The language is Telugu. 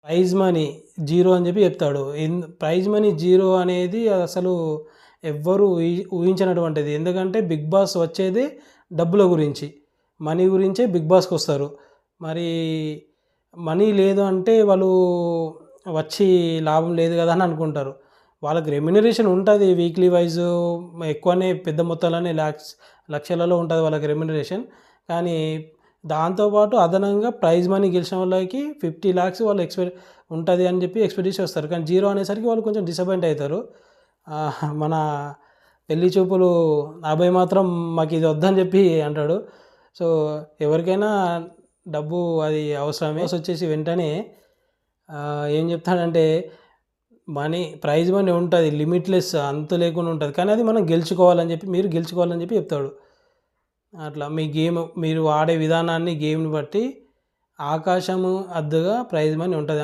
ప్రైజ్ మనీ జీరో అని చెప్పి చెప్తాడు. ప్రైజ్ మనీ జీరో అనేది అసలు ఎవ్వరు ఊహించినటువంటిది. ఎందుకంటే బిగ్ బాస్ వచ్చేదే డబ్బుల గురించి, మనీ గురించే బిగ్ బాస్కి వస్తారు. మరి మనీ లేదు అంటే వాళ్ళు వచ్చి లాభం లేదు కదా అని అనుకుంటారు. వాళ్ళకి రెమ్యునరేషన్ ఉంటుంది వీక్లీ వైజ్, ఎక్కువనే పెద్ద మొత్తాలనే లక్షలలో ఉంటుంది వాళ్ళకి రెమ్యునరేషన్. కానీ దాంతోపాటు అదనంగా ప్రైజ్ మనీ గెలిచిన వాళ్ళకి 50 lakhs వాళ్ళు ఉంటుంది అని చెప్పి ఎక్స్పెక్ట్ చేసి వస్తారు. కానీ జీరో అనేసరికి వాళ్ళు కొంచెం డిసప్పాయింట్ అవుతారు. మన పెళ్లి చూపులు అబ్బాయి మాత్రం మాకు ఇది వద్దని చెప్పి అంటాడు. సో ఎవరికైనా డబ్బు అది అవసరమే. వచ్చేసి వెంటనే ఏం చెప్తాడంటే ప్రైజ్ మనీ ఉంటుంది, లిమిట్లెస్, అంతు లేకుండా ఉంటుంది. కానీ అది మనం గెలుచుకోవాలని చెప్పి, మీరు గెలుచుకోవాలని చెప్పి చెప్తాడు. అట్లా మీ గేమ్, మీరు ఆడే విధానాన్ని, గేమ్ని బట్టి ఆకాశము అద్దుగా ప్రైజ్ మనీ ఉంటుంది. అంటే